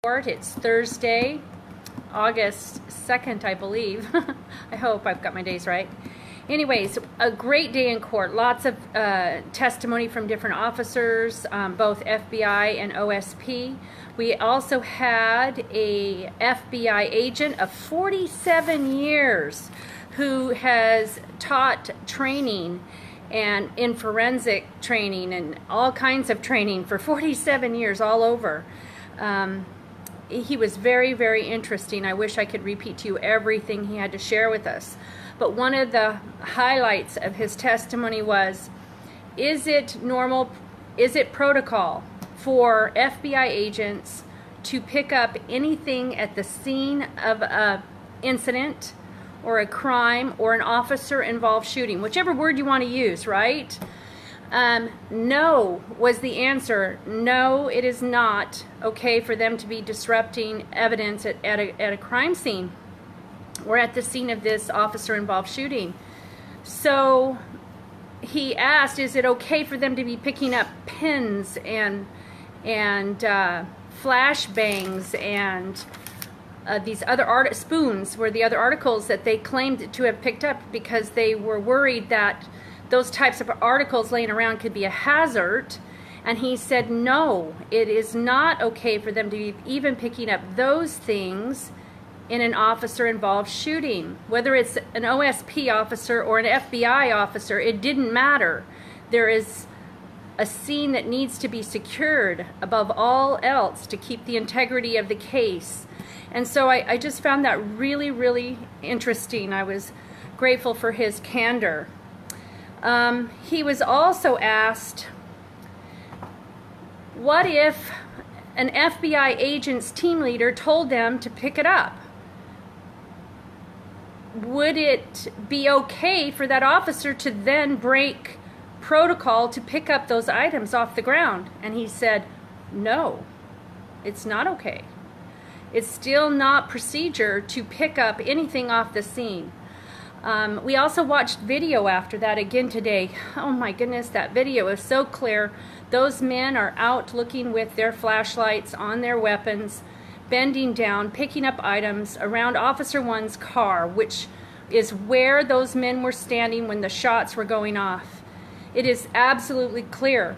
It's Thursday, August 2nd, I believe. I hope I've got my days right. Anyways, a great day in court. Lots of testimony from different officers, both FBI and OSP. We also had a FBI agent of 47 years who has taught training and in forensic training and all kinds of training for 47 years all over. He was very, very interesting. I wish I could repeat to you everything he had to share with us. But one of the highlights of his testimony was, is it normal, is it protocol for FBI agents to pick up anything at the scene of an incident or a crime or an officer-involved shooting, whichever word you want to use, right? No was the answer. No, it is not okay for them to be disrupting evidence at a crime scene or at the scene of this officer-involved shooting. So he asked, is it okay for them to be picking up pens and flash bangs and these other spoons were the other articles that they claimed to have picked up because they were worried that those types of articles laying around could be a hazard. And he said, no, it is not okay for them to be even picking up those things in an officer-involved shooting. Whether it's an OSP officer or an FBI officer, it didn't matter. There is a scene that needs to be secured above all else to keep the integrity of the case. And so I just found that really, really interesting. I was grateful for his candor. He was also asked, what if an FBI agent's team leader told them to pick it up? Would it be okay for that officer to then break protocol to pick up those items off the ground? And he said, no, it's not okay. It's still not procedure to pick up anything off the scene. We also watched video after that again today. Oh my goodness, that video is so clear. Those men are out looking with their flashlights on their weapons, bending down, picking up items around Officer One's car, which is where those men were standing when the shots were going off. It is absolutely clear.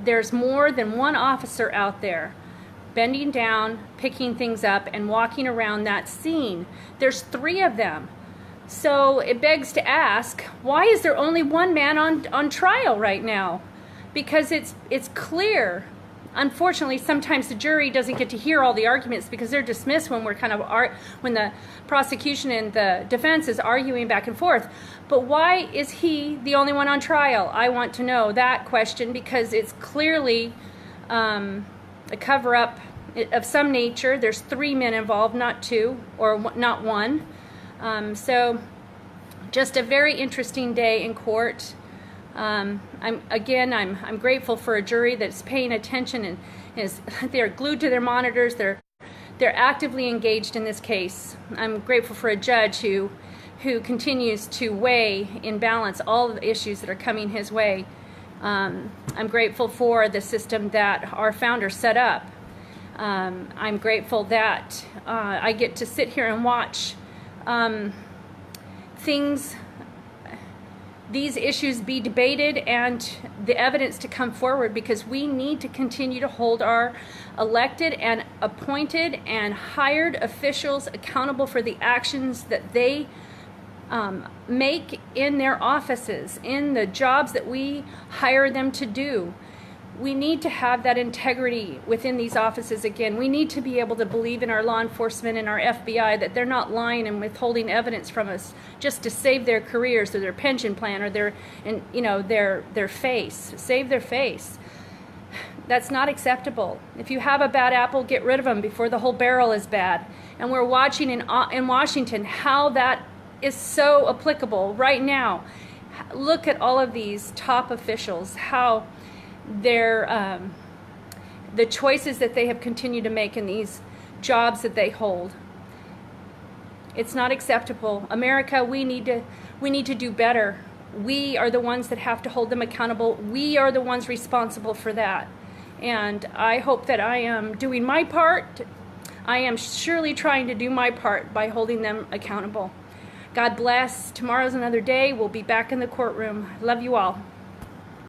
There's more than one officer out there bending down, picking things up, and walking around that scene. There's 3 of them. So it begs to ask, why is there only one man on trial right now? Because it's clear. Unfortunately, sometimes the jury doesn't get to hear all the arguments because they're dismissed when we're when the prosecution and the defense is arguing back and forth. But why is he the only one on trial? I want to know that question because it's clearly a cover-up of some nature. There's 3 men involved, not 2 or not 1. So just a very interesting day in court. I'm grateful for a jury that's paying attention and they're glued to their monitors. They're actively engaged in this case. I'm grateful for a judge who continues to weigh in balance all of the issues that are coming his way. I'm grateful for the system that our founders set up. I'm grateful that I get to sit here and watch these issues be debated and the evidence to come forward, because we need to continue to hold our elected and appointed and hired officials accountable for the actions that they make in their offices, in the jobs that we hire them to do. We need to have that integrity within these offices again. We need to be able to believe in our law enforcement and our FBI that they're not lying and withholding evidence from us just to save their careers or their pension plan or their face, save their face. That's not acceptable. If you have a bad apple, get rid of them before the whole barrel is bad. And we're watching in Washington how that is so applicable right now. Look at all of these top officials, how the choices that they have continued to make in these jobs that they hold. It's not acceptable. America, we need to do better. We are the ones that have to hold them accountable. We are the ones responsible for that. And I hope that I am doing my part I am surely trying to do my part by holding them accountable. God bless. Tomorrow's another day. We'll be back in the courtroom. Love you all.